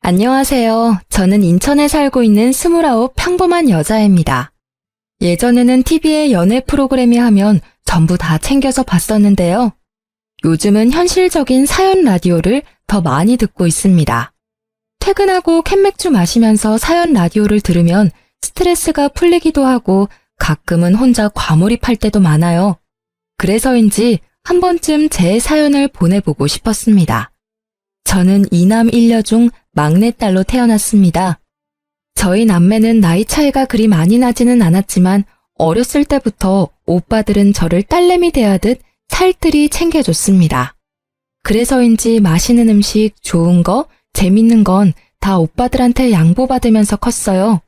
안녕하세요. 저는 인천에 살고 있는 29 평범한 여자입니다. 예전에는 TV에 연애 프로그램이 하면 전부 다 챙겨서 봤었는데요. 요즘은 현실적인 사연 라디오를 더 많이 듣고 있습니다. 퇴근하고 캔맥주 마시면서 사연 라디오를 들으면 스트레스가 풀리기도 하고 가끔은 혼자 과몰입할 때도 많아요. 그래서인지 한 번쯤 제 사연을 보내보고 싶었습니다. 저는 2남 1녀 중 막내딸로 태어났습니다. 저희 남매는 나이 차이가 그리 많이 나지는 않았지만 어렸을 때부터 오빠들은 저를 딸내미 대하듯 살뜰히 챙겨줬습니다. 그래서인지 맛있는 음식, 좋은 거, 재밌는 건 다 오빠들한테 양보받으면서 컸어요.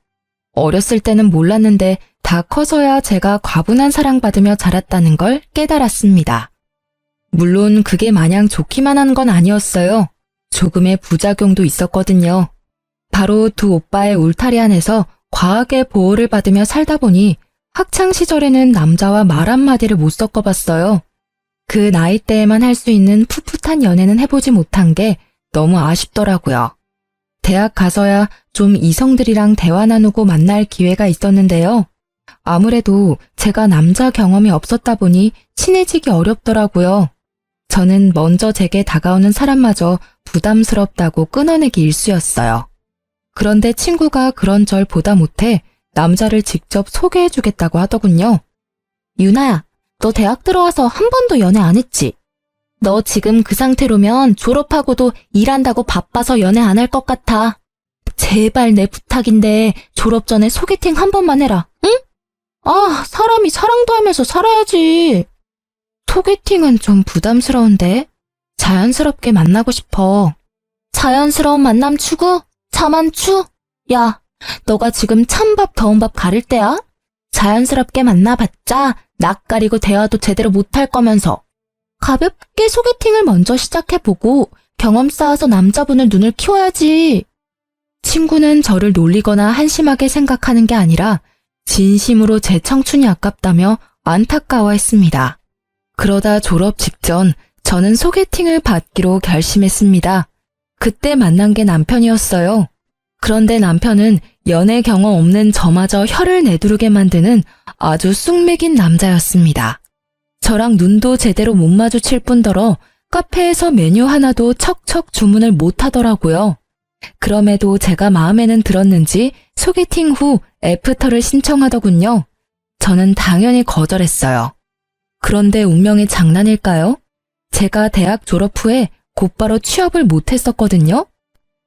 어렸을 때는 몰랐는데 다 커서야 제가 과분한 사랑받으며 자랐다는 걸 깨달았습니다. 물론 그게 마냥 좋기만 한 건 아니었어요. 조금의 부작용도 있었거든요. 바로 두 오빠의 울타리 안에서 과하게 보호를 받으며 살다 보니 학창시절에는 남자와 말 한마디를 못 섞어봤어요. 그 나이 때에만 할 수 있는 풋풋한 연애는 해보지 못한 게 너무 아쉽더라고요. 대학 가서야 좀 이성들이랑 대화 나누고 만날 기회가 있었는데요. 아무래도 제가 남자 경험이 없었다 보니 친해지기 어렵더라고요. 저는 먼저 제게 다가오는 사람마저 부담스럽다고 끊어내기 일쑤였어요. 그런데 친구가 그런 절 보다 못해 남자를 직접 소개해주겠다고 하더군요. 유나야, 너 대학 들어와서 한 번도 연애 안 했지? 너 지금 그 상태로면 졸업하고도 일한다고 바빠서 연애 안 할 것 같아. 제발 내 부탁인데 졸업 전에 소개팅 한 번만 해라, 응? 아, 사람이 사랑도 하면서 살아야지. 소개팅은 좀 부담스러운데? 자연스럽게 만나고 싶어. 자연스러운 만남 추구? 자만추? 야, 너가 지금 찬밥 더운 밥 가릴 때야? 자연스럽게 만나봤자 낯가리고 대화도 제대로 못할 거면서. 가볍게 소개팅을 먼저 시작해보고 경험 쌓아서 남자분을 눈을 키워야지. 친구는 저를 놀리거나 한심하게 생각하는 게 아니라 진심으로 제 청춘이 아깝다며 안타까워했습니다. 그러다 졸업 직전 저는 소개팅을 받기로 결심했습니다. 그때 만난 게 남편이었어요. 그런데 남편은 연애 경험 없는 저마저 혀를 내두르게 만드는 아주 쑥맥인 남자였습니다. 저랑 눈도 제대로 못 마주칠 뿐더러 카페에서 메뉴 하나도 척척 주문을 못 하더라고요. 그럼에도 제가 마음에는 들었는지 소개팅 후 애프터를 신청하더군요. 저는 당연히 거절했어요. 그런데 운명의 장난일까요? 제가 대학 졸업 후에 곧바로 취업을 못했었거든요.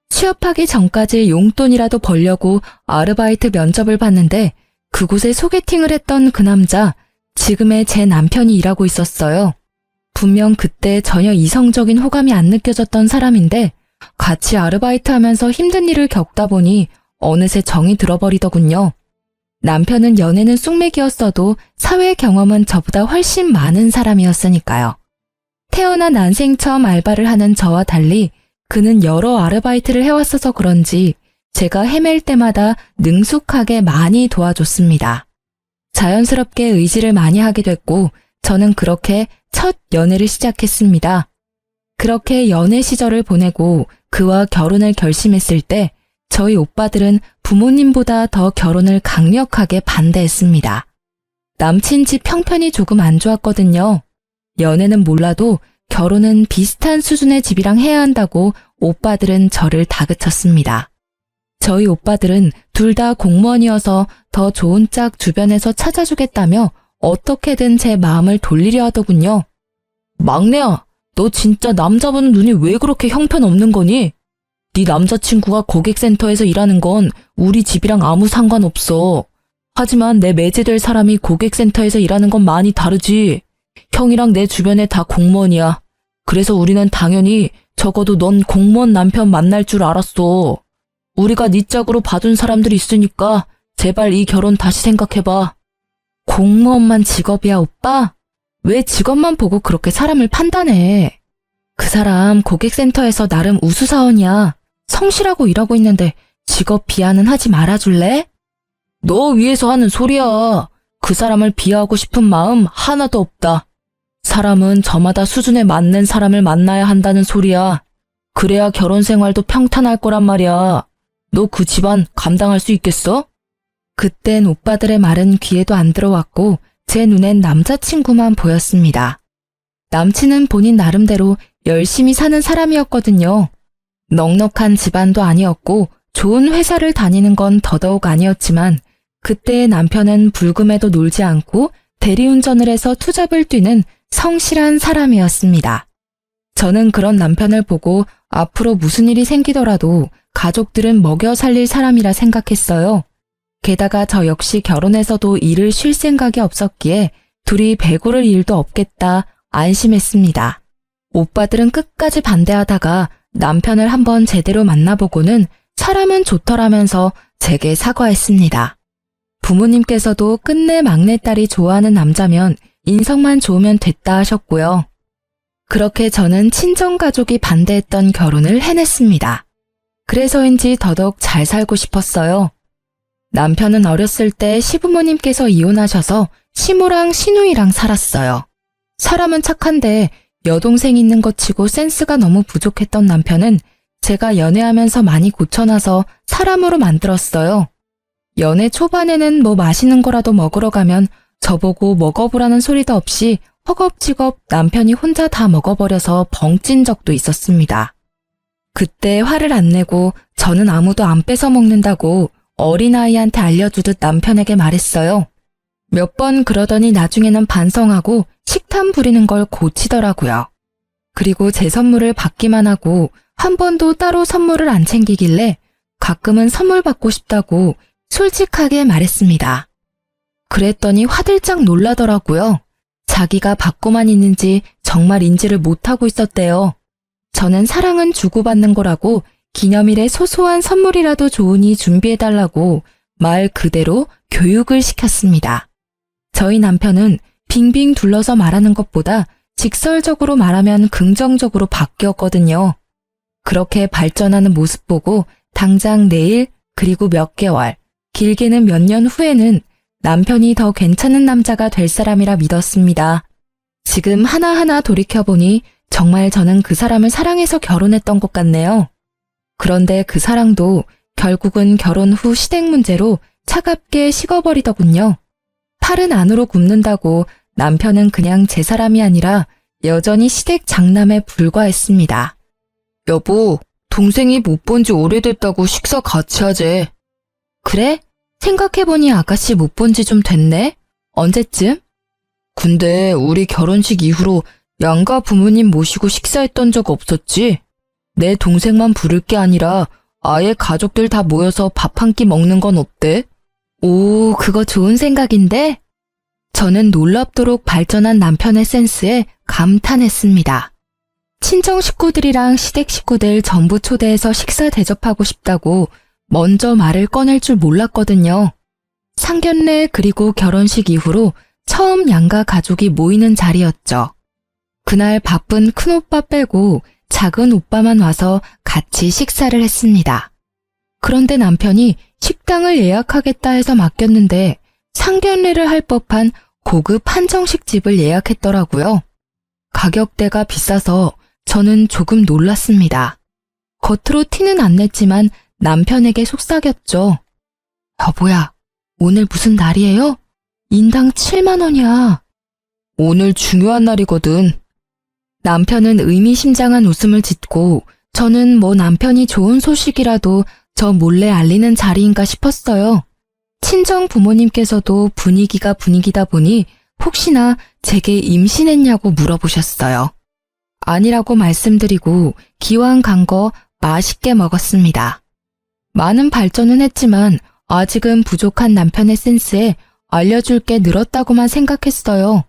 취업하기 전까지 용돈이라도 벌려고 아르바이트 면접을 봤는데 그곳에 소개팅을 했던 그 남자, 지금의 제 남편이 일하고 있었어요. 분명 그때 전혀 이성적인 호감이 안 느껴졌던 사람인데 같이 아르바이트 하면서 힘든 일을 겪다 보니 어느새 정이 들어버리더군요. 남편은 연애는 쑥맥이었어도 사회 경험은 저보다 훨씬 많은 사람이었으니까요. 태어난 난생 처음 알바를 하는 저와 달리 그는 여러 아르바이트를 해왔어서 그런지 제가 헤맬 때마다 능숙하게 많이 도와줬습니다. 자연스럽게 의지를 많이 하게 됐고 저는 그렇게 첫 연애를 시작했습니다. 그렇게 연애 시절을 보내고 그와 결혼을 결심했을 때 저희 오빠들은 부모님보다 더 결혼을 강력하게 반대했습니다. 남친 집 형편이 조금 안 좋았거든요. 연애는 몰라도 결혼은 비슷한 수준의 집이랑 해야 한다고 오빠들은 저를 다그쳤습니다. 저희 오빠들은 둘 다 공무원이어서 더 좋은 짝 주변에서 찾아주겠다며 어떻게든 제 마음을 돌리려 하더군요. 막내야, 너 진짜 남자 보는 눈이 왜 그렇게 형편없는 거니? 네 남자친구가 고객센터에서 일하는 건 우리 집이랑 아무 상관없어. 하지만 내 매제될 사람이 고객센터에서 일하는 건 많이 다르지. 형이랑 내 주변에 다 공무원이야. 그래서 우리는 당연히 적어도 넌 공무원 남편 만날 줄 알았어. 우리가 네 짝으로 봐준 사람들이 있으니까 제발 이 결혼 다시 생각해봐. 공무원만 직업이야, 오빠? 왜 직업만 보고 그렇게 사람을 판단해? 그 사람 고객센터에서 나름 우수사원이야. 성실하고 일하고 있는데 직업 비하는 하지 말아줄래? 너 위해서 하는 소리야. 그 사람을 비하하고 싶은 마음 하나도 없다. 사람은 저마다 수준에 맞는 사람을 만나야 한다는 소리야. 그래야 결혼 생활도 평탄할 거란 말이야. 너 그 집안 감당할 수 있겠어? 그땐 오빠들의 말은 귀에도 안 들어왔고 제 눈엔 남자친구만 보였습니다. 남친은 본인 나름대로 열심히 사는 사람이었거든요. 넉넉한 집안도 아니었고 좋은 회사를 다니는 건 더더욱 아니었지만 그때의 남편은 불금에도 놀지 않고 대리운전을 해서 투잡을 뛰는 성실한 사람이었습니다. 저는 그런 남편을 보고 앞으로 무슨 일이 생기더라도 가족들은 먹여 살릴 사람이라 생각했어요. 게다가 저 역시 결혼해서도 일을 쉴 생각이 없었기에 둘이 배고를 일도 없겠다 안심했습니다. 오빠들은 끝까지 반대하다가 남편을 한번 제대로 만나보고는 사람은 좋더라면서 제게 사과했습니다. 부모님께서도 끝내 막내딸이 좋아하는 남자면 인성만 좋으면 됐다 하셨고요. 그렇게 저는 친정가족이 반대했던 결혼을 해냈습니다. 그래서인지 더더욱 잘 살고 싶었어요. 남편은 어렸을 때 시부모님께서 이혼하셔서 시모랑 시누이랑 살았어요. 사람은 착한데 여동생 있는 것 치고 센스가 너무 부족했던 남편은 제가 연애하면서 많이 고쳐놔서 사람으로 만들었어요. 연애 초반에는 뭐 맛있는 거라도 먹으러 가면 저보고 먹어보라는 소리도 없이 허겁지겁 남편이 혼자 다 먹어버려서 벙찐 적도 있었습니다. 그때 화를 안 내고 저는 아무도 안 뺏어 먹는다고 어린아이한테 알려주듯 남편에게 말했어요. 몇 번 그러더니 나중에는 반성하고 식탐 부리는 걸 고치더라고요. 그리고 제 선물을 받기만 하고 한 번도 따로 선물을 안 챙기길래 가끔은 선물 받고 싶다고 솔직하게 말했습니다. 그랬더니 화들짝 놀라더라고요. 자기가 받고만 있는지 정말 인지를 못하고 있었대요. 저는 사랑은 주고받는 거라고 기념일에 소소한 선물이라도 좋으니 준비해달라고 말 그대로 교육을 시켰습니다. 저희 남편은 빙빙 둘러서 말하는 것보다 직설적으로 말하면 긍정적으로 바뀌었거든요. 그렇게 발전하는 모습 보고 당장 내일 그리고 몇 개월, 길게는 몇 년 후에는 남편이 더 괜찮은 남자가 될 사람이라 믿었습니다. 지금 하나하나 돌이켜보니 정말 저는 그 사람을 사랑해서 결혼했던 것 같네요. 그런데 그 사랑도 결국은 결혼 후 시댁 문제로 차갑게 식어버리더군요. 팔은 안으로 굽는다고 남편은 그냥 제 사람이 아니라 여전히 시댁 장남에 불과했습니다. 여보, 동생이 못 본 지 오래됐다고 식사 같이 하재. 그래? 생각해보니 아가씨 못 본 지 좀 됐네? 언제쯤? 근데 우리 결혼식 이후로 양가 부모님 모시고 식사했던 적 없었지? 내 동생만 부를 게 아니라 아예 가족들 다 모여서 밥 한 끼 먹는 건 어때? 오, 그거 좋은 생각인데? 저는 놀랍도록 발전한 남편의 센스에 감탄했습니다. 친정 식구들이랑 시댁 식구들 전부 초대해서 식사 대접하고 싶다고 먼저 말을 꺼낼 줄 몰랐거든요. 상견례 그리고 결혼식 이후로 처음 양가 가족이 모이는 자리였죠. 그날 바쁜 큰오빠 빼고 작은 오빠만 와서 같이 식사를 했습니다. 그런데 남편이 식당을 예약하겠다 해서 맡겼는데 상견례를 할 법한 고급 한정식 집을 예약했더라고요. 가격대가 비싸서 저는 조금 놀랐습니다. 겉으로 티는 안 냈지만 남편에게 속삭였죠. 여보야, 오늘 무슨 날이에요? 인당 7만 원이야. 오늘 중요한 날이거든. 남편은 의미심장한 웃음을 짓고 저는 뭐 남편이 좋은 소식이라도 저 몰래 알리는 자리인가 싶었어요. 친정 부모님께서도 분위기가 분위기다 보니 혹시나 제게 임신했냐고 물어보셨어요. 아니라고 말씀드리고 기왕 간 거 맛있게 먹었습니다. 많은 발전은 했지만 아직은 부족한 남편의 센스에 알려줄 게 늘었다고만 생각했어요.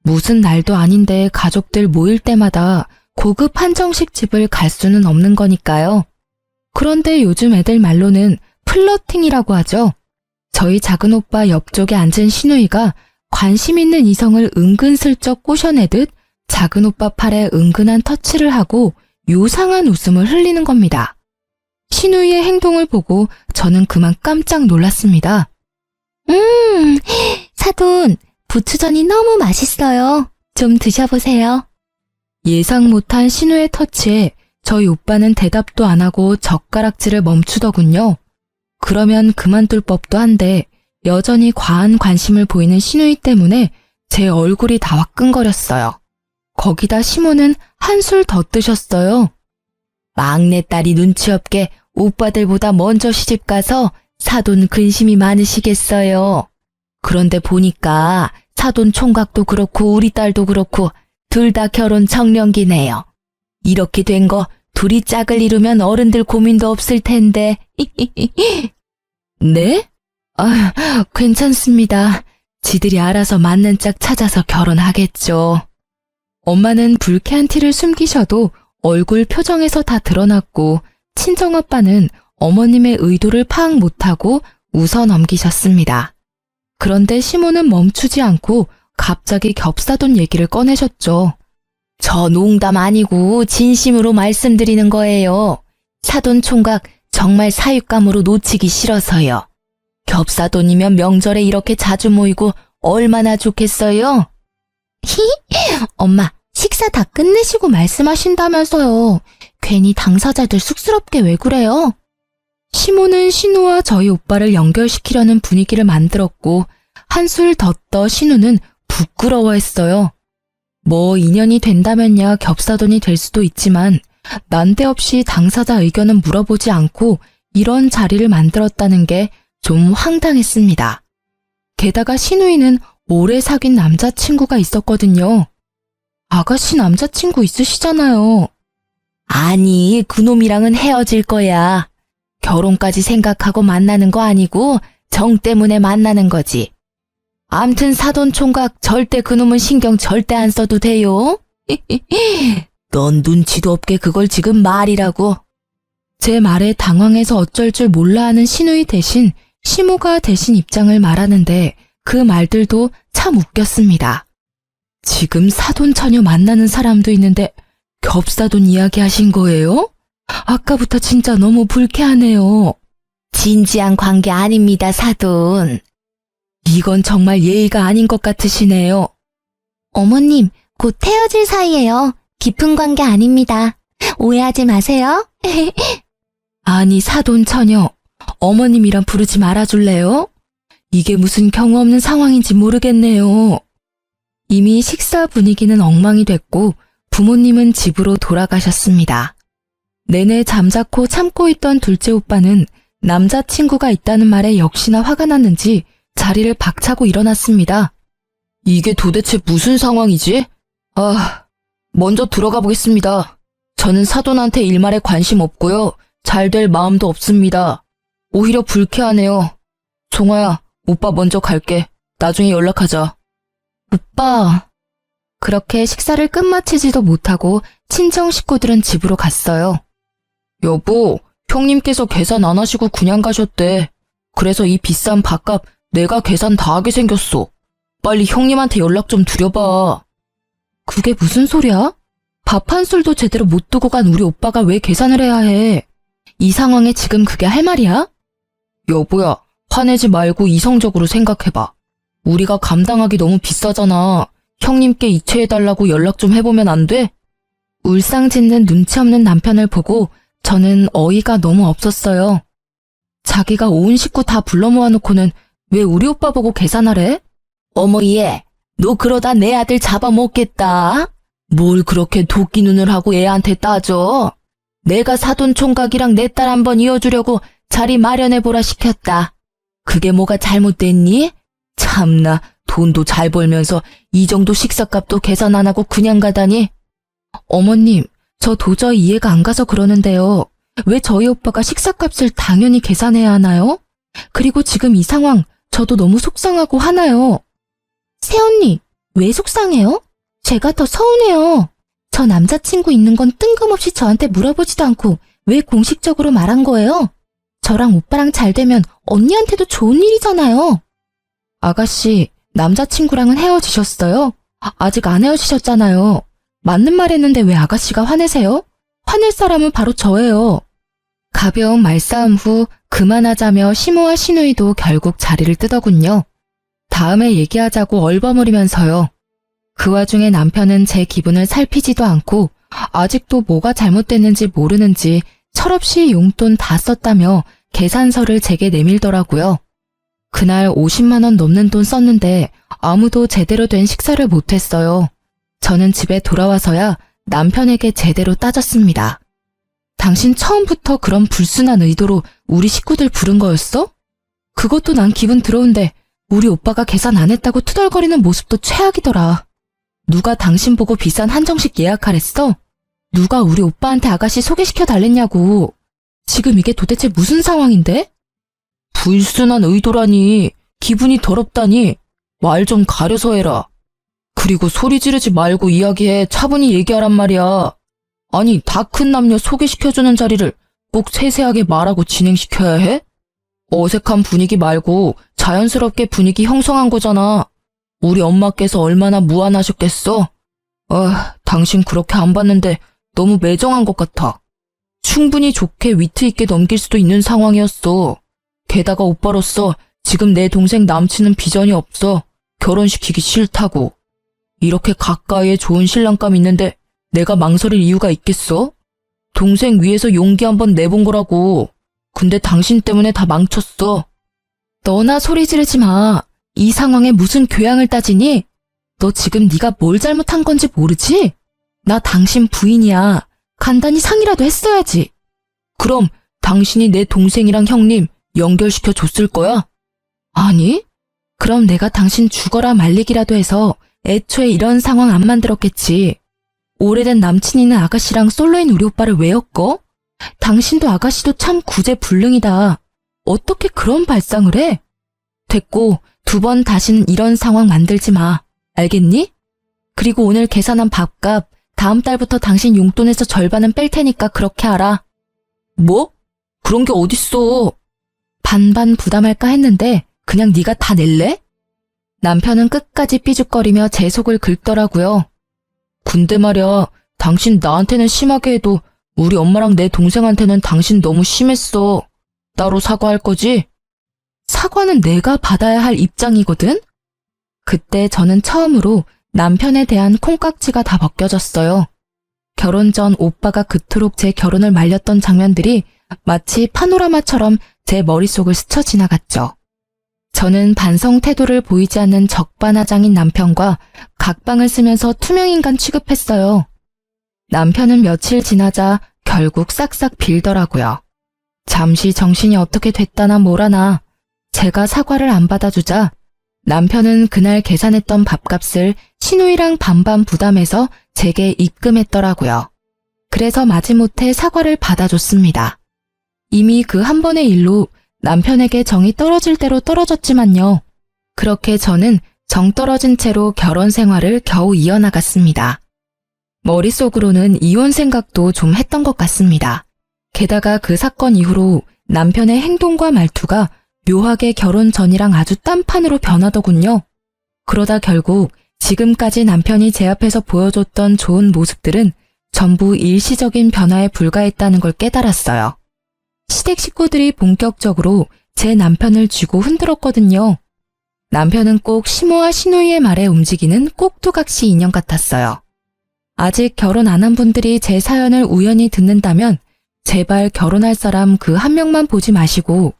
무슨 날도 아닌데 가족들 모일 때마다 고급 한정식 집을 갈 수는 없는 거니까요. 그런데 요즘 애들 말로는 플러팅이라고 하죠. 저희 작은 오빠 옆쪽에 앉은 시누이가 관심 있는 이성을 은근슬쩍 꼬셔내듯 작은 오빠 팔에 은근한 터치를 하고 요상한 웃음을 흘리는 겁니다. 시누이의 행동을 보고 저는 그만 깜짝 놀랐습니다. 사돈, 부추전이 너무 맛있어요. 좀 드셔보세요. 예상 못한 신우의 터치에 저희 오빠는 대답도 안 하고 젓가락질을 멈추더군요. 그러면 그만둘 법도 한데 여전히 과한 관심을 보이는 시누이 때문에 제 얼굴이 다 화끈거렸어요. 거기다 시모는 한술 더 뜨셨어요. 막내딸이 눈치 없게 오빠들보다 먼저 시집가서 사돈 근심이 많으시겠어요. 그런데 보니까 사돈 총각도 그렇고 우리 딸도 그렇고 둘 다 결혼 적령기네요. 이렇게 된 거 둘이 짝을 이루면 어른들 고민도 없을 텐데. 네? 아, 괜찮습니다. 지들이 알아서 맞는 짝 찾아서 결혼하겠죠. 엄마는 불쾌한 티를 숨기셔도 얼굴 표정에서 다 드러났고 친정아빠는 어머님의 의도를 파악 못하고 웃어 넘기셨습니다. 그런데 시모는 멈추지 않고 갑자기 겹사돈 얘기를 꺼내셨죠. 저 농담 아니고 진심으로 말씀드리는 거예요. 사돈 총각 정말 사윗감으로 놓치기 싫어서요. 겹사돈이면 명절에 이렇게 자주 모이고 얼마나 좋겠어요? 엄마, 식사 다 끝내시고 말씀하신다면서요. 괜히 당사자들 쑥스럽게 왜 그래요? 시모는 신우와 저희 오빠를 연결시키려는 분위기를 만들었고 한술 더 떠 신우는 부끄러워했어요. 뭐 인연이 된다면야 겹사돈이 될 수도 있지만 난데없이 당사자 의견은 물어보지 않고 이런 자리를 만들었다는 게 좀 황당했습니다. 게다가 신우이는 오래 사귄 남자친구가 있었거든요. 아가씨 남자친구 있으시잖아요. 아니, 그놈이랑은 헤어질 거야. 결혼까지 생각하고 만나는 거 아니고 정 때문에 만나는 거지. 암튼 사돈 총각 절대 그놈은 신경 절대 안 써도 돼요. 넌 눈치도 없게 그걸 지금 말이라고. 제 말에 당황해서 어쩔 줄 몰라 하는 시누이 대신 시모가 대신 입장을 말하는데 그 말들도 참 웃겼습니다. 지금 사돈 처녀 만나는 사람도 있는데 겹사돈 이야기 하신 거예요? 아까부터 진짜 너무 불쾌하네요. 진지한 관계 아닙니다, 사돈. 이건 정말 예의가 아닌 것 같으시네요. 어머님, 곧 헤어질 사이예요. 깊은 관계 아닙니다. 오해하지 마세요. 아니, 사돈 처녀. 어머님이랑 부르지 말아줄래요? 이게 무슨 경우 없는 상황인지 모르겠네요. 이미 식사 분위기는 엉망이 됐고 부모님은 집으로 돌아가셨습니다. 내내 잠자코 참고 있던 둘째 오빠는 남자친구가 있다는 말에 역시나 화가 났는지 자리를 박차고 일어났습니다. 이게 도대체 무슨 상황이지? 먼저 들어가 보겠습니다. 저는 사돈한테 일말에 관심 없고요. 잘 될 마음도 없습니다. 오히려 불쾌하네요. 종아야, 오빠 먼저 갈게. 나중에 연락하자. 오빠. 그렇게 식사를 끝마치지도 못하고 친정 식구들은 집으로 갔어요. 여보, 형님께서 계산 안 하시고 그냥 가셨대. 그래서 이 비싼 밥값 내가 계산 다 하게 생겼어. 빨리 형님한테 연락 좀 드려봐. 그게 무슨 소리야? 밥 한 술도 제대로 못 두고 간 우리 오빠가 왜 계산을 해야 해? 이 상황에 지금 그게 할 말이야? 여보야, 화내지 말고 이성적으로 생각해봐. 우리가 감당하기 너무 비싸잖아. 형님께 이체해달라고 연락 좀 해보면 안 돼? 울상짓는 눈치 없는 남편을 보고 저는 어이가 너무 없었어요. 자기가 온 식구 다 불러 모아놓고는 왜 우리 오빠 보고 계산하래? 어머 얘, 너 그러다 내 아들 잡아먹겠다. 뭘 그렇게 도끼 눈을 하고 애한테 따져. 내가 사돈 총각이랑 내 딸 한번 이어주려고 자리 마련해보라 시켰다. 그게 뭐가 잘못됐니? 참나, 돈도 잘 벌면서 이 정도 식사값도 계산 안 하고 그냥 가다니. 어머님, 저 도저히 이해가 안 가서 그러는데요. 왜 저희 오빠가 식사값을 당연히 계산해야 하나요? 그리고 지금 이 상황 저도 너무 속상하고 화나요. 새언니, 왜 속상해요? 제가 더 서운해요. 저 남자친구 있는 건 뜬금없이 저한테 물어보지도 않고 왜 공식적으로 말한 거예요? 저랑 오빠랑 잘 되면 언니한테도 좋은 일이잖아요. 아가씨, 남자친구랑은 헤어지셨어요? 아직 안 헤어지셨잖아요. 맞는 말 했는데 왜 아가씨가 화내세요? 화낼 사람은 바로 저예요. 가벼운 말싸움 후 그만하자며 시모와 시누이도 결국 자리를 뜨더군요. 다음에 얘기하자고 얼버무리면서요. 그 와중에 남편은 제 기분을 살피지도 않고 아직도 뭐가 잘못됐는지 모르는지 철없이 용돈 다 썼다며 계산서를 제게 내밀더라고요. 그날 50만 원 넘는 돈 썼는데 아무도 제대로 된 식사를 못했어요. 저는 집에 돌아와서야 남편에게 제대로 따졌습니다. 당신 처음부터 그런 불순한 의도로 우리 식구들 부른 거였어? 그것도 난 기분 더러운데 우리 오빠가 계산 안 했다고 투덜거리는 모습도 최악이더라. 누가 당신 보고 비싼 한정식 예약하랬어? 누가 우리 오빠한테 아가씨 소개시켜 달랬냐고. 지금 이게 도대체 무슨 상황인데? 불순한 의도라니, 기분이 더럽다니, 말 좀 가려서 해라. 그리고 소리 지르지 말고 이야기해, 차분히 얘기하란 말이야. 아니, 다 큰 남녀 소개시켜주는 자리를 꼭 세세하게 말하고 진행시켜야 해? 어색한 분위기 말고 자연스럽게 분위기 형성한 거잖아. 우리 엄마께서 얼마나 무안하셨겠어? 당신 그렇게 안 봤는데 너무 매정한 것 같아. 충분히 좋게 위트 있게 넘길 수도 있는 상황이었어. 게다가 오빠로서 지금 내 동생 남친은 비전이 없어. 결혼시키기 싫다고. 이렇게 가까이에 좋은 신랑감 있는데 내가 망설일 이유가 있겠어? 동생 위해서 용기 한번 내본 거라고. 근데 당신 때문에 다 망쳤어. 너나 소리 지르지 마. 이 상황에 무슨 교양을 따지니? 너 지금 네가 뭘 잘못한 건지 모르지? 나 당신 부인이야. 간단히 상의라도 했어야지. 그럼 당신이 내 동생이랑 형님 연결시켜 줬을 거야? 아니? 그럼 내가 당신 죽어라 말리기라도 해서 애초에 이런 상황 안 만들었겠지. 오래된 남친 있는 아가씨랑 솔로인 우리 오빠를 왜 엮어? 당신도 아가씨도 참 구제불능이다. 어떻게 그런 발상을 해? 됐고, 2번 다시는 이런 상황 만들지 마. 알겠니? 그리고 오늘 계산한 밥값 다음 달부터 당신 용돈에서 절반은 뺄 테니까 그렇게 하라. 뭐? 그런 게 어딨어. 반반 부담할까 했는데 그냥 네가 다 낼래? 남편은 끝까지 삐죽거리며 제 속을 긁더라고요. 근데 말야, 당신 나한테는 심하게 해도 우리 엄마랑 내 동생한테는 당신 너무 심했어. 따로 사과할 거지? 사과는 내가 받아야 할 입장이거든? 그때 저는 처음으로 남편에 대한 콩깍지가 다 벗겨졌어요. 결혼 전 오빠가 그토록 제 결혼을 말렸던 장면들이 마치 파노라마처럼 제 머릿속을 스쳐 지나갔죠. 저는 반성 태도를 보이지 않는 적반하장인 남편과 각방을 쓰면서 투명인간 취급했어요. 남편은 며칠 지나자 결국 싹싹 빌더라고요. 잠시 정신이 어떻게 됐다나 뭐라나 제가 사과를 안 받아주자 남편은 그날 계산했던 밥값을 시누이랑 반반 부담해서 제게 입금했더라고요. 그래서 마지못해 사과를 받아줬습니다. 이미 그 한 번의 일로 남편에게 정이 떨어질 대로 떨어졌지만요. 그렇게 저는 정 떨어진 채로 결혼 생활을 겨우 이어나갔습니다. 머릿속으로는 이혼 생각도 좀 했던 것 같습니다. 게다가 그 사건 이후로 남편의 행동과 말투가 묘하게 결혼 전이랑 아주 딴판으로 변하더군요. 그러다 결국 지금까지 남편이 제 앞에서 보여줬던 좋은 모습들은 전부 일시적인 변화에 불과했다는 걸 깨달았어요. 시댁 식구들이 본격적으로 제 남편을 쥐고 흔들었거든요. 남편은 꼭 시모와 시누이의 말에 움직이는 꼭두각시 인형 같았어요. 아직 결혼 안 한 분들이 제 사연을 우연히 듣는다면 제발 결혼할 사람 그 한 명만 보지 마시고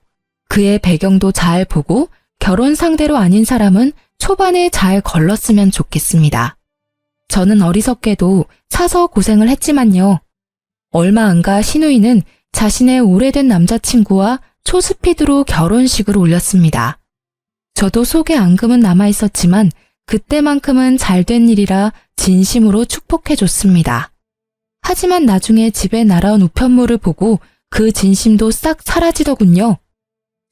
그의 배경도 잘 보고 결혼 상대로 아닌 사람은 초반에 잘 걸렀으면 좋겠습니다. 저는 어리석게도 사서 고생을 했지만요. 얼마 안 가 시누이는 자신의 오래된 남자친구와 초스피드로 결혼식을 올렸습니다. 저도 속에 앙금은 남아있었지만 그때만큼은 잘된 일이라 진심으로 축복해줬습니다. 하지만 나중에 집에 날아온 우편물을 보고 그 진심도 싹 사라지더군요.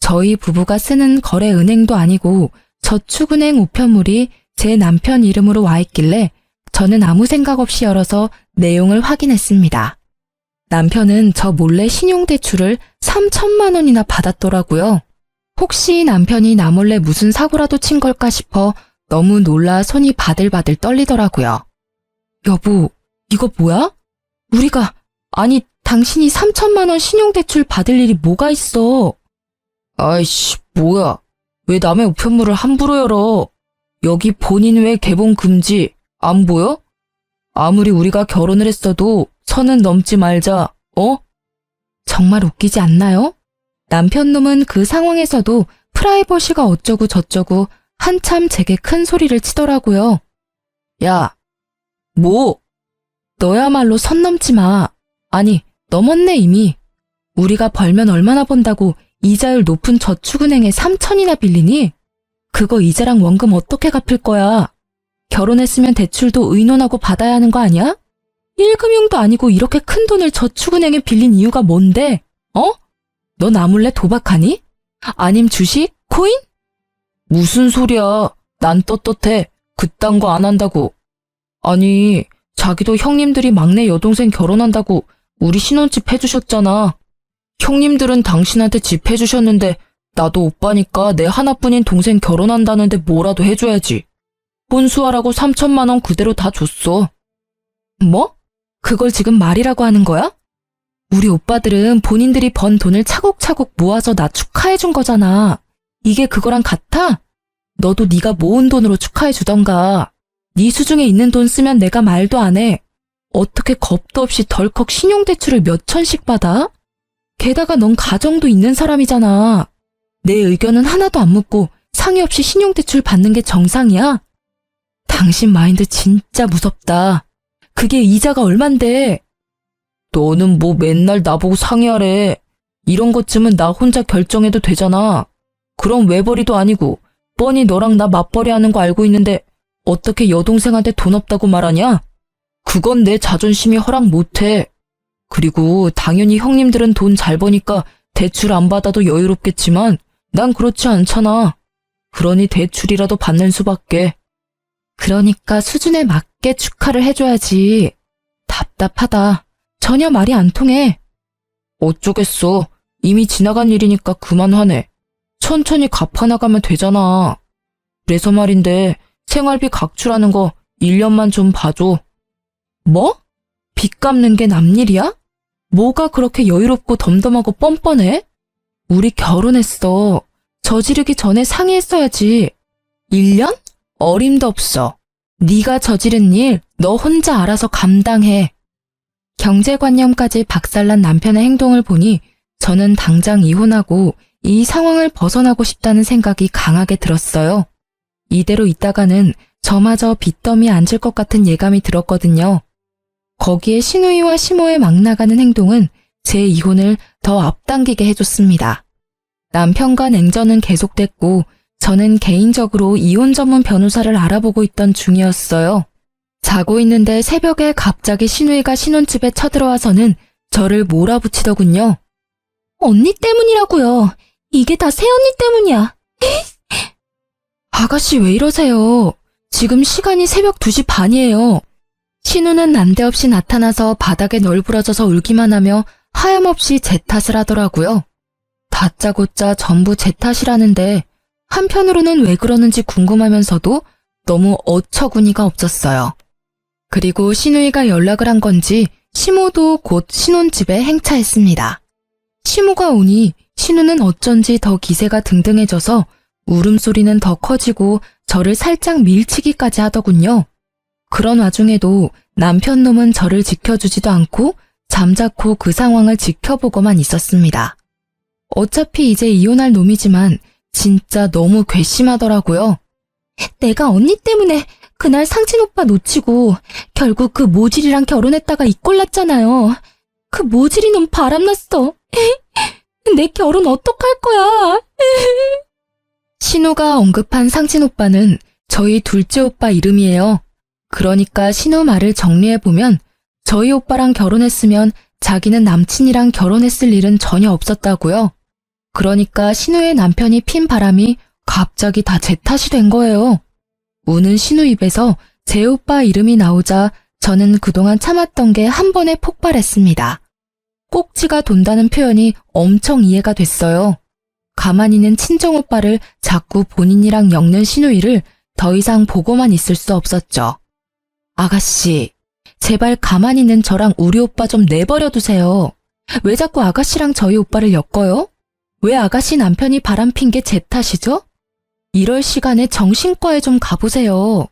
저희 부부가 쓰는 거래 은행도 아니고 저축은행 우편물이 제 남편 이름으로 와 있길래 저는 아무 생각 없이 열어서 내용을 확인했습니다. 남편은 저 몰래 신용대출을 3천만 원이나 받았더라고요. 혹시 남편이 나 몰래 무슨 사고라도 친 걸까 싶어 너무 놀라 손이 바들바들 떨리더라고요. 여보, 이거 뭐야? 아니 당신이 3천만 원 신용대출 받을 일이 뭐가 있어? 아이씨, 뭐야. 왜 남의 우편물을 함부로 열어? 여기 본인 외 개봉 금지, 안 보여? 아무리 우리가 결혼을 했어도 선은 넘지 말자, 어? 정말 웃기지 않나요? 남편 놈은 그 상황에서도 프라이버시가 어쩌고 저쩌고 한참 제게 큰 소리를 치더라고요. 야, 뭐? 너야말로 선 넘지 마. 아니, 넘었네 이미. 우리가 벌면 얼마나 번다고 이자율 높은 저축은행에 3천이나 빌리니? 그거 이자랑 원금 어떻게 갚을 거야? 결혼했으면 대출도 의논하고 받아야 하는 거 아니야? 1금융도 아니고 이렇게 큰 돈을 저축은행에 빌린 이유가 뭔데? 어? 너 나 몰래 도박하니? 아님 주식? 코인? 무슨 소리야. 난 떳떳해. 그딴 거 안 한다고. 아니, 자기도 형님들이 막내 여동생 결혼한다고 우리 신혼집 해주셨잖아. 형님들은 당신한테 집 해주셨는데 나도 오빠니까 내 하나뿐인 동생 결혼한다는데 뭐라도 해줘야지. 혼수하라고 3천만 원 그대로 다 줬어. 뭐? 그걸 지금 말이라고 하는 거야? 우리 오빠들은 본인들이 번 돈을 차곡차곡 모아서 나 축하해준 거잖아. 이게 그거랑 같아? 너도 네가 모은 돈으로 축하해주던가. 네 수중에 있는 돈 쓰면 내가 말도 안 해. 어떻게 겁도 없이 덜컥 신용대출을 몇 천씩 받아? 게다가 넌 가정도 있는 사람이잖아. 내 의견은 하나도 안 묻고 상의 없이 신용대출 받는 게 정상이야? 당신 마인드 진짜 무섭다. 그게 이자가 얼만데? 너는 뭐 맨날 나보고 상의하래. 이런 것쯤은 나 혼자 결정해도 되잖아. 그럼 외벌이도 아니고 뻔히 너랑 나 맞벌이 하는 거 알고 있는데 어떻게 여동생한테 돈 없다고 말하냐? 그건 내 자존심이 허락 못해. 그리고 당연히 형님들은 돈 잘 버니까 대출 안 받아도 여유롭겠지만 난 그렇지 않잖아. 그러니 대출이라도 받는 수밖에. 그러니까 수준에 맞게 축하를 해줘야지. 답답하다. 전혀 말이 안 통해. 어쩌겠어. 이미 지나간 일이니까 그만하네. 천천히 갚아나가면 되잖아. 그래서 말인데 생활비 각출하는 거 1년만 좀 봐줘. 뭐? 빚 갚는 게 남일이야? 뭐가 그렇게 여유롭고 덤덤하고 뻔뻔해? 우리 결혼했어. 저지르기 전에 상의했어야지. 1년? 어림도 없어. 네가 저지른 일 너 혼자 알아서 감당해. 경제관념까지 박살난 남편의 행동을 보니 저는 당장 이혼하고 이 상황을 벗어나고 싶다는 생각이 강하게 들었어요. 이대로 있다가는 저마저 빚더미에 앉을 것 같은 예감이 들었거든요. 거기에 시누이와 시모의 막 나가는 행동은 제 이혼을 더 앞당기게 해줬습니다. 남편과 냉전은 계속됐고 저는 개인적으로 이혼 전문 변호사를 알아보고 있던 중이었어요. 자고 있는데 새벽에 갑자기 시누이가 신혼집에 쳐들어와서는 저를 몰아붙이더군요. 언니 때문이라고요. 이게 다 새언니 때문이야. 아가씨 왜 이러세요? 지금 시간이 새벽 2시 반이에요. 신우는 난데없이 나타나서 바닥에 널브러져서 울기만 하며 하염없이 제 탓을 하더라고요. 다짜고짜 전부 제 탓이라는데 한편으로는 왜 그러는지 궁금하면서도 너무 어처구니가 없었어요. 그리고 시누이가 연락을 한 건지 시모도 곧 신혼집에 행차했습니다. 시모가 오니 신우는 어쩐지 더 기세가 등등해져서 울음소리는 더 커지고 저를 살짝 밀치기까지 하더군요. 그런 와중에도 남편 놈은 저를 지켜주지도 않고 잠자코 그 상황을 지켜보고만 있었습니다. 어차피 이제 이혼할 놈이지만 진짜 너무 괘씸하더라고요. 내가 언니 때문에 그날 상진 오빠 놓치고 결국 그 모질이랑 결혼했다가 이 꼴 났잖아요. 그 모질이 놈 바람났어. 내 결혼 어떡할 거야. 신우가 언급한 상진 오빠는 저희 둘째 오빠 이름이에요. 그러니까 신우 말을 정리해보면 저희 오빠랑 결혼했으면 자기는 남친이랑 결혼했을 일은 전혀 없었다고요. 그러니까 신우의 남편이 핀 바람이 갑자기 다 제 탓이 된 거예요. 우는 신우 입에서 제 오빠 이름이 나오자 저는 그동안 참았던 게 한 번에 폭발했습니다. 꼭지가 돈다는 표현이 엄청 이해가 됐어요. 가만히 있는 친정오빠를 자꾸 본인이랑 엮는 신우이를 더 이상 보고만 있을 수 없었죠. 아가씨, 제발 가만히 있는 저랑 우리 오빠 좀 내버려 두세요. 왜 자꾸 아가씨랑 저희 오빠를 엮어요? 왜 아가씨 남편이 바람핀 게 제 탓이죠? 이럴 시간에 정신과에 좀 가보세요.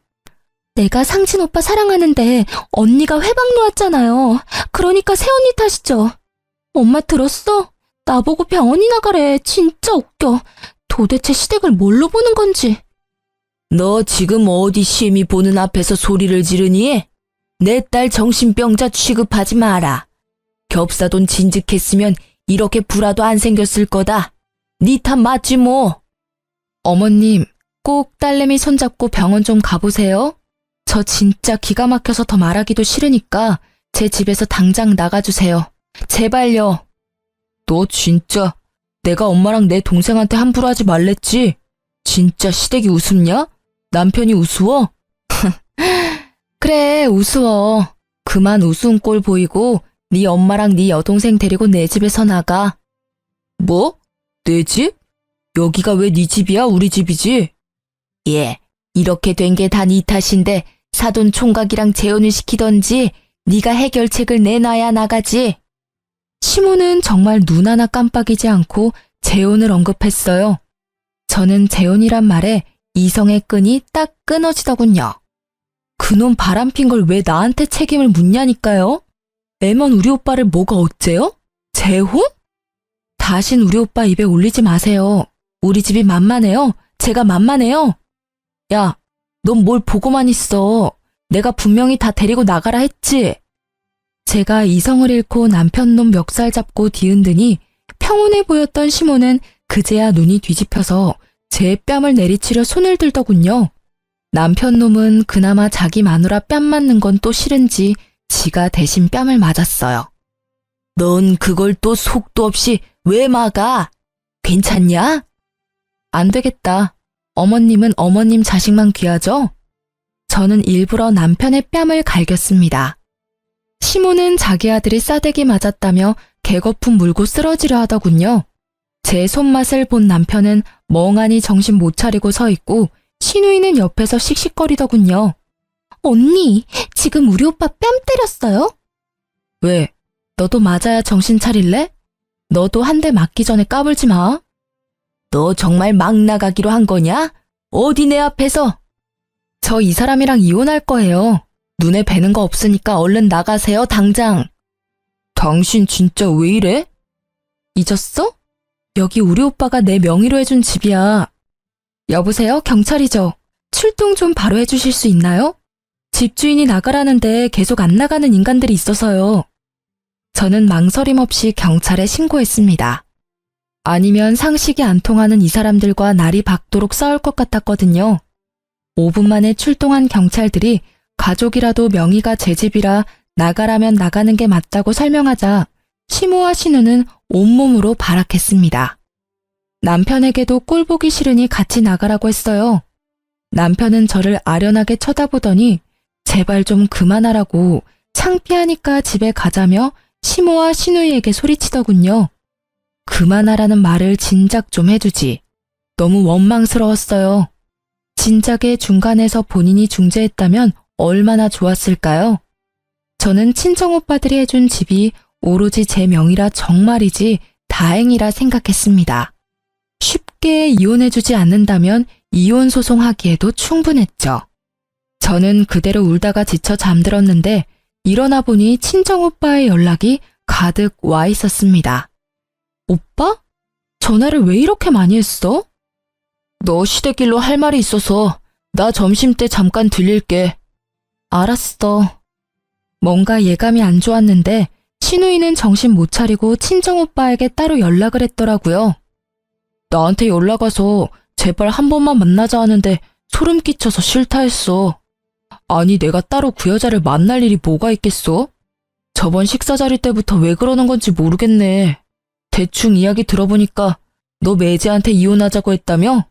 내가 상진 오빠 사랑하는데 언니가 회방 놓았잖아요. 그러니까 새언니 탓이죠. 엄마 들었어? 나보고 병원이나 가래. 진짜 웃겨. 도대체 시댁을 뭘로 보는 건지. 너 지금 어디 시엠이 보는 앞에서 소리를 지르니? 내 딸 정신병자 취급하지 마라. 겹사돈 진즉했으면 이렇게 불화도 안 생겼을 거다. 니 탓 맞지 뭐. 어머님, 꼭 딸내미 손잡고 병원 좀 가보세요. 저 진짜 기가 막혀서 더 말하기도 싫으니까 제 집에서 당장 나가주세요. 제발요. 너 진짜 내가 엄마랑 내 동생한테 함부로 하지 말랬지? 진짜 시댁이 우습냐? 남편이 우스워? 그래, 우스워. 그만 우스운 꼴 보이고 네 엄마랑 네 여동생 데리고 내 집에서 나가. 뭐? 내 집? 여기가 왜 네 집이야? 우리 집이지? 예, 이렇게 된 게 다 네 탓인데 사돈 총각이랑 재혼을 시키던지 네가 해결책을 내놔야 나가지. 시모는 정말 눈 하나 깜빡이지 않고 재혼을 언급했어요. 저는 재혼이란 말에 이성의 끈이 딱 끊어지더군요. 그놈 바람핀 걸 왜 나한테 책임을 묻냐니까요? 애먼 우리 오빠를 뭐가 어째요? 재혼? 다신 우리 오빠 입에 올리지 마세요. 우리 집이 만만해요. 제가 만만해요. 야, 넌 뭘 보고만 있어. 내가 분명히 다 데리고 나가라 했지. 제가 이성을 잃고 남편 놈 멱살 잡고 뒤흔드니 평온해 보였던 시모는 그제야 눈이 뒤집혀서 제 뺨을 내리치려 손을 들더군요. 남편 놈은 그나마 자기 마누라 뺨 맞는 건 또 싫은지 지가 대신 뺨을 맞았어요. 넌 그걸 또 속도 없이 왜 막아? 괜찮냐? 안 되겠다. 어머님은 어머님 자식만 귀하죠? 저는 일부러 남편의 뺨을 갈겼습니다. 시모는 자기 아들이 싸대기 맞았다며 개거품 물고 쓰러지려 하더군요. 제 손맛을 본 남편은 멍하니 정신 못 차리고 서 있고 시누이는 옆에서 씩씩거리더군요. 언니, 지금 우리 오빠 뺨 때렸어요? 왜? 너도 맞아야 정신 차릴래? 너도 한 대 맞기 전에 까불지 마. 너 정말 막 나가기로 한 거냐? 어디 내 앞에서? 저 이 사람이랑 이혼할 거예요. 눈에 뵈는 거 없으니까 얼른 나가세요, 당장. 당신 진짜 왜 이래? 잊었어? 여기 우리 오빠가 내 명의로 해준 집이야. 여보세요? 경찰이죠? 출동 좀 바로 해주실 수 있나요? 집주인이 나가라는데 계속 안 나가는 인간들이 있어서요. 저는 망설임 없이 경찰에 신고했습니다. 아니면 상식이 안 통하는 이 사람들과 날이 밝도록 싸울 것 같았거든요. 5분 만에 출동한 경찰들이 가족이라도 명의가 제 집이라 나가라면 나가는 게 맞다고 설명하자 시모와 신우는 온몸으로 발악했습니다. 남편에게도 꼴보기 싫으니 같이 나가라고 했어요. 남편은 저를 아련하게 쳐다보더니 제발 좀 그만하라고 창피하니까 집에 가자며 시모와 신우이에게 소리치더군요. 그만하라는 말을 진작 좀 해주지. 너무 원망스러웠어요. 진작에 중간에서 본인이 중재했다면 얼마나 좋았을까요? 저는 친정오빠들이 해준 집이 오로지 제 명의라 정말이지 다행이라 생각했습니다. 쉽게 이혼해주지 않는다면 이혼 소송하기에도 충분했죠. 저는 그대로 울다가 지쳐 잠들었는데 일어나 보니 친정오빠의 연락이 가득 와 있었습니다. 오빠? 전화를 왜 이렇게 많이 했어? 너 시댁일로 할 말이 있어서 나 점심때 잠깐 들릴게. 알았어. 뭔가 예감이 안 좋았는데 신우이는 정신 못 차리고 친정오빠에게 따로 연락을 했더라고요. 나한테 연락 와서 제발 한 번만 만나자 하는데 소름 끼쳐서 싫다 했어. 아니 내가 따로 그 여자를 만날 일이 뭐가 있겠어? 저번 식사 자리 때부터 왜 그러는 건지 모르겠네. 대충 이야기 들어보니까 너 매제한테 이혼하자고 했다며?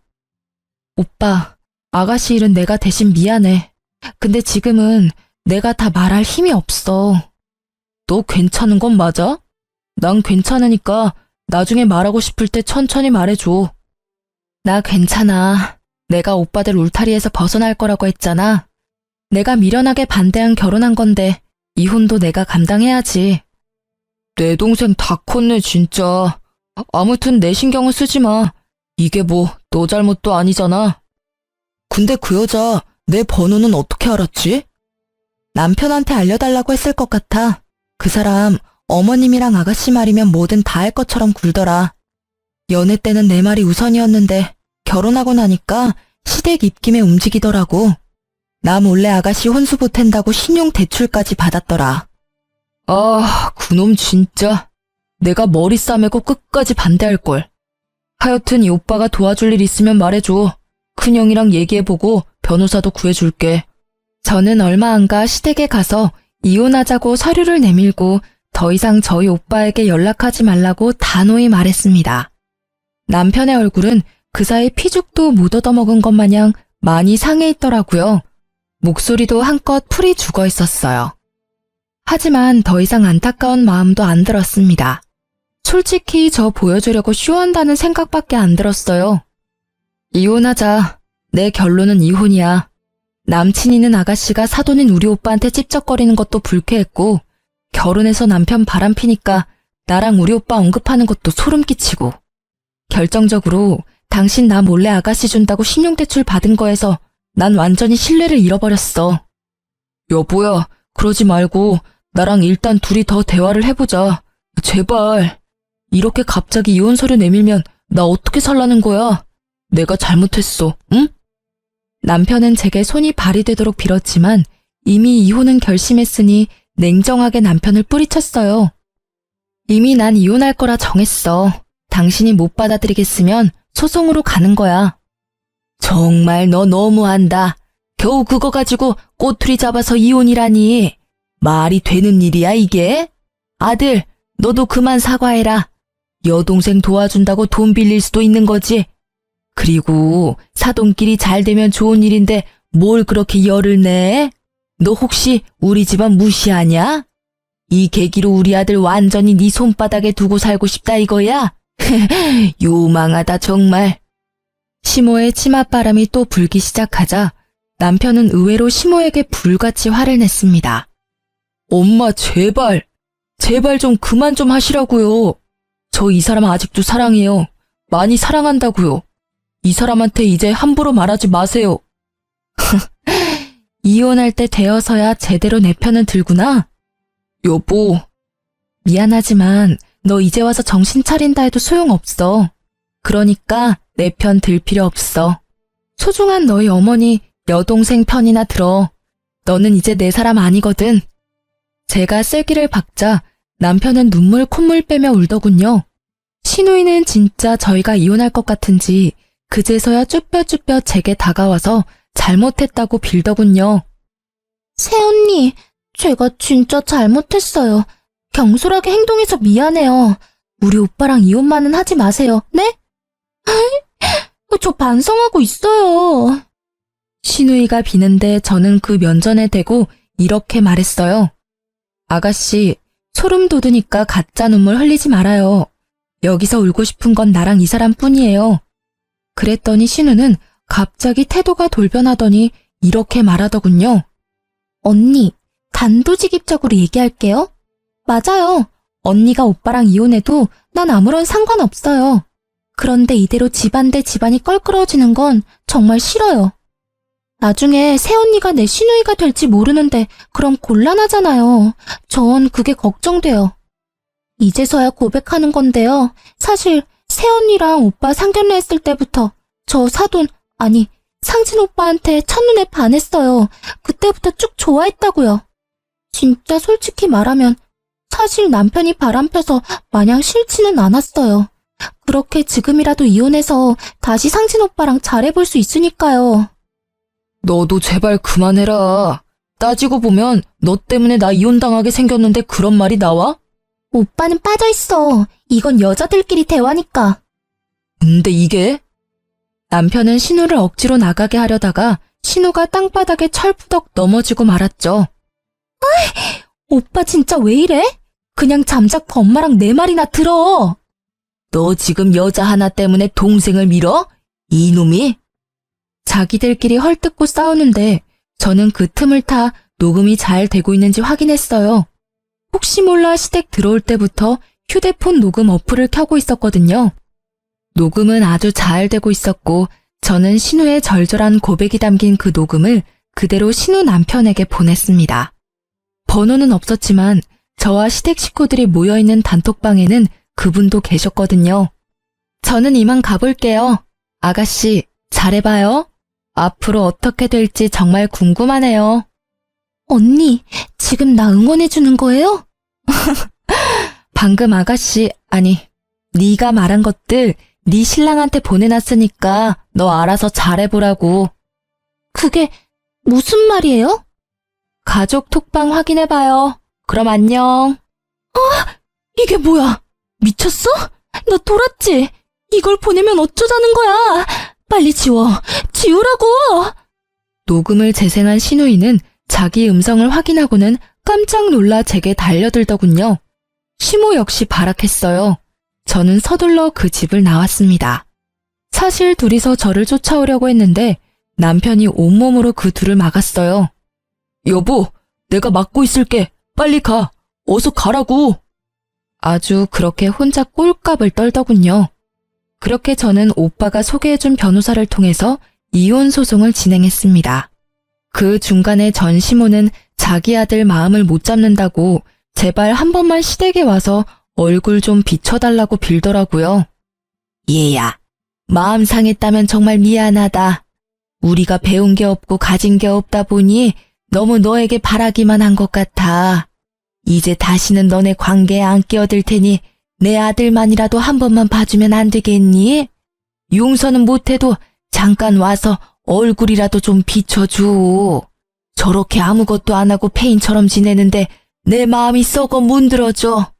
오빠, 아가씨 일은 내가 대신 미안해. 근데 지금은 내가 다 말할 힘이 없어. 너 괜찮은 건 맞아? 난 괜찮으니까 나중에 말하고 싶을 때 천천히 말해줘. 나 괜찮아. 내가 오빠들 울타리에서 벗어날 거라고 했잖아. 내가 미련하게 반대한 결혼한 건데 이혼도 내가 감당해야지. 내 동생 다 컸네 진짜. 아무튼 내 신경은 쓰지 마. 이게 뭐 너 잘못도 아니잖아. 근데 그 여자 내 번호는 어떻게 알았지? 남편한테 알려달라고 했을 것 같아. 그 사람 어머님이랑 아가씨 말이면 뭐든 다 할 것처럼 굴더라. 연애 때는 내 말이 우선이었는데 결혼하고 나니까 시댁 입김에 움직이더라고. 나 몰래 아가씨 혼수 보탠다고 신용 대출까지 받았더라. 아, 그놈 진짜. 내가 머리 싸매고 끝까지 반대할걸. 하여튼 이 오빠가 도와줄 일 있으면 말해줘. 큰형이랑 얘기해보고 변호사도 구해줄게. 저는 얼마 안 가 시댁에 가서 이혼하자고 서류를 내밀고 더 이상 저희 오빠에게 연락하지 말라고 단호히 말했습니다. 남편의 얼굴은 그 사이 피죽도 못 얻어먹은 것 마냥 많이 상해 있더라고요. 목소리도 한껏 풀이 죽어 있었어요. 하지만 더 이상 안타까운 마음도 안 들었습니다. 솔직히 저 보여주려고 쇼한다는 생각밖에 안 들었어요. 이혼하자. 내 결론은 이혼이야. 남친 있는 아가씨가 사돈인 우리 오빠한테 찝쩍거리는 것도 불쾌했고 결혼해서 남편 바람피니까 나랑 우리 오빠 언급하는 것도 소름 끼치고 결정적으로 당신 나 몰래 아가씨 준다고 신용대출 받은 거에서 난 완전히 신뢰를 잃어버렸어. 여보야, 그러지 말고 나랑 일단 둘이 더 대화를 해보자. 제발. 이렇게 갑자기 이혼 서류 내밀면 나 어떻게 살라는 거야? 내가 잘못했어, 응? 남편은 제게 손이 발이 되도록 빌었지만 이미 이혼은 결심했으니 냉정하게 남편을 뿌리쳤어요. 이미 난 이혼할 거라 정했어. 당신이 못 받아들이겠으면 소송으로 가는 거야. 정말 너 너무한다. 겨우 그거 가지고 꼬투리 잡아서 이혼이라니. 말이 되는 일이야 이게? 아들, 너도 그만 사과해라. 여동생 도와준다고 돈 빌릴 수도 있는 거지. 그리고 사돈끼리 잘 되면 좋은 일인데 뭘 그렇게 열을 내? 너 혹시 우리 집안 무시하냐? 이 계기로 우리 아들 완전히 네 손바닥에 두고 살고 싶다 이거야? 요망하다 정말. 시모의 치맛바람이 또 불기 시작하자 남편은 의외로 시모에게 불같이 화를 냈습니다. 엄마 제발 좀 그만 좀 하시라고요. 저 이 사람 아직도 사랑해요. 많이 사랑한다고요. 이 사람한테 이제 함부로 말하지 마세요. 이혼할 때 되어서야 제대로 내 편은 들구나. 여보. 미안하지만 너 이제 와서 정신 차린다 해도 소용없어. 그러니까 내 편 들 필요 없어. 소중한 너희 어머니 여동생 편이나 들어. 너는 이제 내 사람 아니거든. 제가 쐐기를 박자 남편은 눈물 콧물 빼며 울더군요. 시누이는 진짜 저희가 이혼할 것 같은지 그제서야 쭈뼛쭈뼛 제게 다가와서 잘못했다고 빌더군요. 새언니, 제가 진짜 잘못했어요. 경솔하게 행동해서 미안해요. 우리 오빠랑 이혼만은 하지 마세요. 네? 저 반성하고 있어요. 시누이가 비는데 저는 그 면전에 대고 이렇게 말했어요. 아가씨, 소름 돋으니까 가짜 눈물 흘리지 말아요. 여기서 울고 싶은 건 나랑 이 사람뿐이에요. 그랬더니 신우는 갑자기 태도가 돌변하더니 이렇게 말하더군요. 언니, 단도직입적으로 얘기할게요. 맞아요. 언니가 오빠랑 이혼해도 난 아무런 상관없어요. 그런데 이대로 집안 대 집안이 껄끄러워지는 건 정말 싫어요. 나중에 새언니가 내 시누이가 될지 모르는데 그럼 곤란하잖아요. 전 그게 걱정돼요. 이제서야 고백하는 건데요. 사실 새언니랑 오빠 상견례 했을 때부터 저 사돈, 아니 상진 오빠한테 첫눈에 반했어요. 그때부터 쭉 좋아했다고요. 진짜 솔직히 말하면 사실 남편이 바람펴서 마냥 싫지는 않았어요. 그렇게 지금이라도 이혼해서 다시 상진 오빠랑 잘해볼 수 있으니까요. 너도 제발 그만해라. 따지고 보면 너 때문에 나 이혼당하게 생겼는데 그런 말이 나와? 오빠는 빠져있어. 이건 여자들끼리 대화니까. 근데 이게? 남편은 신우를 억지로 나가게 하려다가 신우가 땅바닥에 철푸덕 넘어지고 말았죠. 오빠 진짜 왜 이래? 그냥 잠자코 엄마랑 내 말이나 들어. 너 지금 여자 하나 때문에 동생을 밀어? 이놈이? 자기들끼리 헐뜯고 싸우는데 저는 그 틈을 타 녹음이 잘 되고 있는지 확인했어요. 혹시 몰라 시댁 들어올 때부터 휴대폰 녹음 어플을 켜고 있었거든요. 녹음은 아주 잘 되고 있었고 저는 신우의 절절한 고백이 담긴 그 녹음을 그대로 신우 남편에게 보냈습니다. 번호는 없었지만 저와 시댁 식구들이 모여있는 단톡방에는 그분도 계셨거든요. 저는 이만 가볼게요. 아가씨, 잘해봐요. 앞으로 어떻게 될지 정말 궁금하네요. 언니, 지금 나 응원해주는 거예요? 방금 아가씨, 아니, 네가 말한 것들 네 신랑한테 보내놨으니까 너 알아서 잘해보라고. 그게 무슨 말이에요? 가족 톡방 확인해봐요. 그럼 안녕. 이게 뭐야? 미쳤어? 너 돌았지? 이걸 보내면 어쩌자는 거야? 빨리 지워. 지우라고! 녹음을 재생한 신우이는 자기 음성을 확인하고는 깜짝 놀라 제게 달려들더군요. 시모 역시 발악했어요. 저는 서둘러 그 집을 나왔습니다. 사실 둘이서 저를 쫓아오려고 했는데 남편이 온몸으로 그 둘을 막았어요. 여보, 내가 막고 있을게. 빨리 가. 어서 가라고. 아주 그렇게 혼자 꼴값을 떨더군요. 그렇게 저는 오빠가 소개해준 변호사를 통해서 이혼 소송을 진행했습니다. 그 중간에 전시모는 자기 아들 마음을 못 잡는다고 제발 한 번만 시댁에 와서 얼굴 좀 비춰달라고 빌더라고요. 얘야, 마음 상했다면 정말 미안하다. 우리가 배운 게 없고 가진 게 없다 보니 너무 너에게 바라기만 한 것 같아. 이제 다시는 너네 관계에 안 끼어들 테니 내 아들만이라도 한 번만 봐주면 안 되겠니? 용서는 못해도 잠깐 와서 얼굴이라도 좀 비춰줘. 저렇게 아무것도 안 하고 페인처럼 지내는데 내 마음이 썩어 문드러져.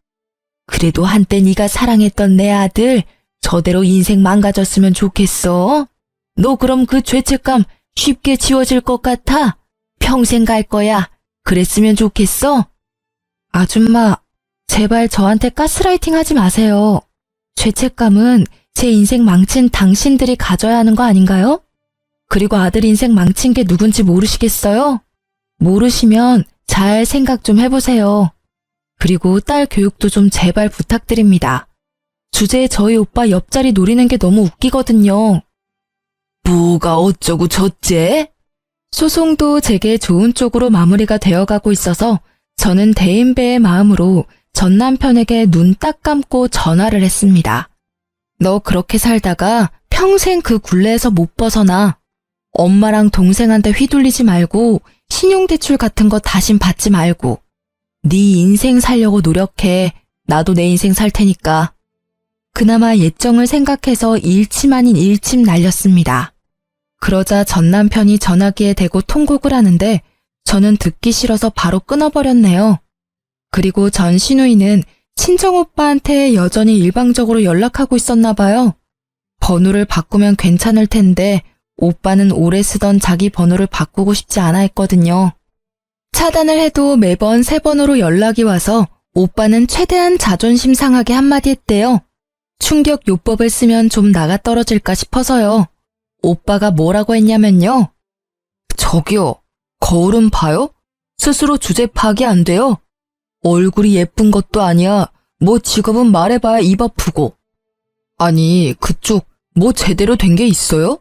그래도 한때 네가 사랑했던 내 아들 저대로 인생 망가졌으면 좋겠어. 너 그럼 그 죄책감 쉽게 지워질 것 같아? 평생 갈 거야. 그랬으면 좋겠어? 아줌마, 제발 저한테 가스라이팅 하지 마세요. 죄책감은 제 인생 망친 당신들이 가져야 하는 거 아닌가요? 그리고 아들 인생 망친 게 누군지 모르시겠어요? 모르시면 잘 생각 좀 해보세요. 그리고 딸 교육도 좀 제발 부탁드립니다. 주제에 저희 오빠 옆자리 노리는 게 너무 웃기거든요. 뭐가 어쩌고 저째? 소송도 제게 좋은 쪽으로 마무리가 되어가고 있어서 저는 대인배의 마음으로 전 남편에게 눈 딱 감고 전화를 했습니다. 너 그렇게 살다가 평생 그 굴레에서 못 벗어나. 엄마랑 동생한테 휘둘리지 말고 신용대출 같은 거 다신 받지 말고 네 인생 살려고 노력해. 나도 내 인생 살 테니까. 그나마 예정을 생각해서 일침 아닌 일침 날렸습니다. 그러자 전 남편이 전화기에 대고 통곡을 하는데 저는 듣기 싫어서 바로 끊어버렸네요. 그리고 전 시누이는 친정오빠한테 여전히 일방적으로 연락하고 있었나 봐요. 번호를 바꾸면 괜찮을 텐데 오빠는 오래 쓰던 자기 번호를 바꾸고 싶지 않아 했거든요. 차단을 해도 매번 새 번호로 연락이 와서 오빠는 최대한 자존심 상하게 한마디 했대요. 충격 요법을 쓰면 좀 나가 떨어질까 싶어서요. 오빠가 뭐라고 했냐면요. 저기요, 거울은 봐요? 스스로 주제 파악이 안 돼요. 얼굴이 예쁜 것도 아니야. 뭐 직업은 말해봐야 입 아프고. 아니, 그쪽 뭐 제대로 된 게 있어요?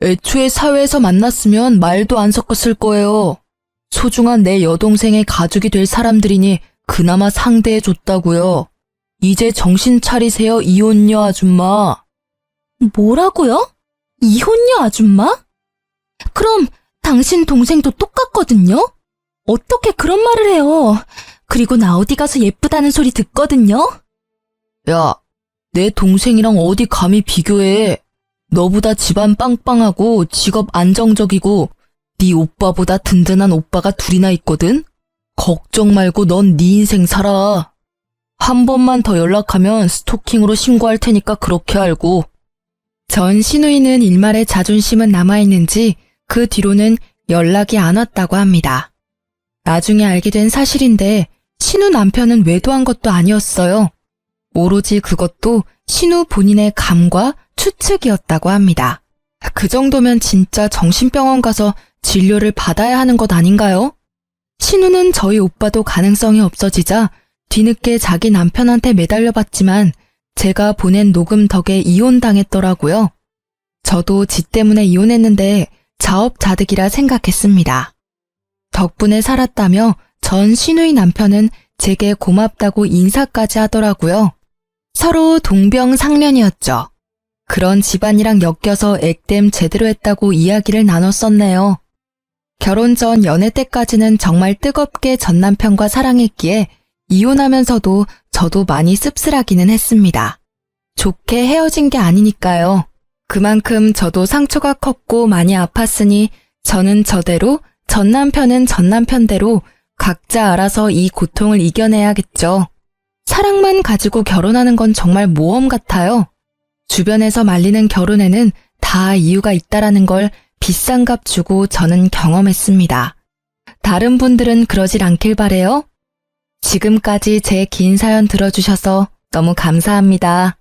애초에 사회에서 만났으면 말도 안 섞었을 거예요. 소중한 내 여동생의 가족이 될 사람들이니 그나마 상대해줬다고요. 이제 정신 차리세요, 이혼녀 아줌마. 뭐라고요? 이혼녀 아줌마? 그럼 당신 동생도 똑같거든요? 어떻게 그런 말을 해요? 그리고 나 어디 가서 예쁘다는 소리 듣거든요? 야, 내 동생이랑 어디 감히 비교해. 너보다 집안 빵빵하고 직업 안정적이고 네 오빠보다 든든한 오빠가 둘이나 있거든? 걱정 말고 넌 네 인생 살아. 한 번만 더 연락하면 스토킹으로 신고할 테니까 그렇게 알고. 전 시누이는 일말의 자존심은 남아있는지 그 뒤로는 연락이 안 왔다고 합니다. 나중에 알게 된 사실인데 신우 남편은 외도한 것도 아니었어요. 오로지 그것도 신우 본인의 감과 추측이었다고 합니다. 그 정도면 진짜 정신병원 가서 진료를 받아야 하는 것 아닌가요? 신우는 저희 오빠도 가능성이 없어지자 뒤늦게 자기 남편한테 매달려봤지만 제가 보낸 녹음 덕에 이혼당했더라고요. 저도 지 때문에 이혼했는데 자업자득이라 생각했습니다. 덕분에 살았다며 전 시누이 남편은 제게 고맙다고 인사까지 하더라고요. 서로 동병상련이었죠. 그런 집안이랑 엮여서 액땜 제대로 했다고 이야기를 나눴었네요. 결혼 전 연애 때까지는 정말 뜨겁게 전 남편과 사랑했기에 이혼하면서도 저도 많이 씁쓸하기는 했습니다. 좋게 헤어진 게 아니니까요. 그만큼 저도 상처가 컸고 많이 아팠으니 저는 저대로, 전 남편은 전 남편대로 각자 알아서 이 고통을 이겨내야겠죠. 사랑만 가지고 결혼하는 건 정말 모험 같아요. 주변에서 말리는 결혼에는 다 이유가 있다라는 걸 비싼 값 주고 저는 경험했습니다. 다른 분들은 그러질 않길 바래요. 지금까지 제 긴 사연 들어주셔서 너무 감사합니다.